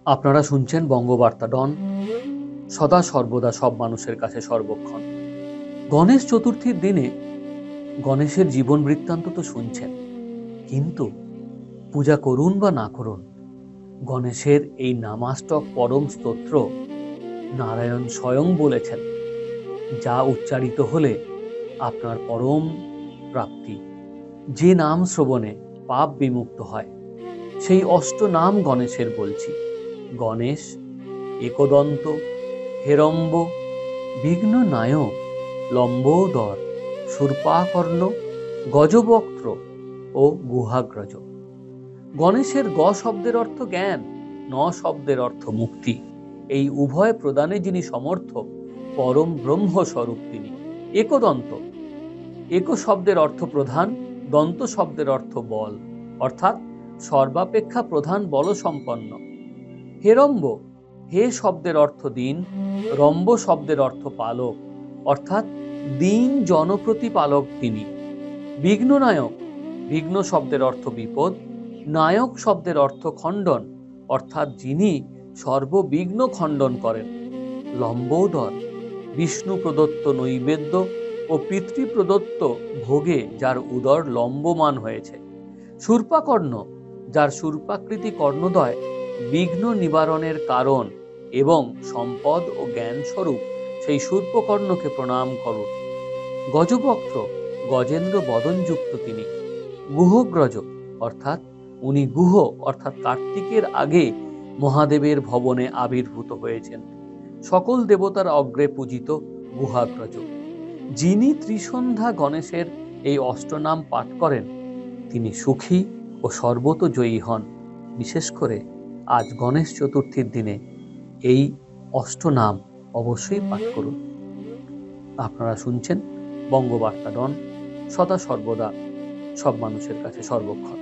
আপনারা শুনছেন বঙ্গবার্তা ডন, সদা সর্বদা সব মানুষের কাছে সর্বক্ষণ। গণেশ চতুর্থীর দিনে গণেশের জীবন বৃত্তান্ত তো শুনছেন, কিন্তু পূজা করুন বা না করুন, গণেশের এই নামাষ্টক পরম স্তোত্র নারায়ণ স্বয়ং বলেছেন, যা উচ্চারিত হলে আপনার পরম প্রাপ্তি, যে নাম শ্রবণে পাপ বিমুক্ত হয়, সেই অষ্ট নাম গণেশের বলছি। গণেশ, একদন্ত, হেরম্ব, বিঘ্ন নায়ক, লম্বোদর, শূর্পাকর্ণ, গজবক্ত্র ও গুহাগ্রজ। গণেশের গ শব্দের অর্থ জ্ঞান, ন শব্দের অর্থ মুক্তি। এই উভয় প্রদানে যিনি সমর্থ, পরম ব্রহ্ম স্বরূপ তিনি। একদন্ত, এক শব্দের অর্থ প্রধান, দন্ত শব্দের অর্থ বল, অর্থাৎ সর্বাপেক্ষা প্রধান বল সম্পন্ন। হেরম্ব, হে শব্দের অর্থ দিন, রম্ব শব্দের অর্থ পালক, অর্থাৎ দিন জনপ্রতিপালক তিনি। বিঘ্ননায়ক, বিঘ্ন শব্দের অর্থ বিপদ, নায়ক শব্দের অর্থ খণ্ডন, অর্থাৎ যিনি সর্ববিঘ্ন খণ্ডন করেন। লম্বোদর, বিষ্ণু প্রদত্ত নৈবেদ্য ও পিতৃ প্রদত্ত ভোগে যার উদর লম্বমান হয়েছে। শূর্পাকর্ণ, যার শূর্পাকৃতি কর্ণদ্বয় বিঘ্ন নিবারণের কারণ এবং সম্পদ ও জ্ঞান স্বরূপ সেই শূর্পকর্ণকে প্রণাম করুন। গজবক্ত্র, গজেন্দ্র বদনযুক্ত তিনি। গুহগ্রজ, অর্থাৎ উনি গুহ অর্থাৎ কার্তিকের আগে মহাদেবের ভবনে আবির্ভূত হয়েছেন। সকল দেবতার অগ্রে পূজিত গুহাগ্রজ। যিনি ত্রিসন্ধ্যা গণেশের এই অষ্টনাম পাঠ করেন, তিনি সুখী ও সর্বতজয়ী হন। বিশেষ করে আজ গণেশ চতুর্থীর দিনে এই অষ্টনাম অবশ্যই পাঠ করুন। আপনারা শুনছেন বঙ্গবার্তা ডন, সদা সর্বদা সব মানুষের কাছে সর্বক্ষণ।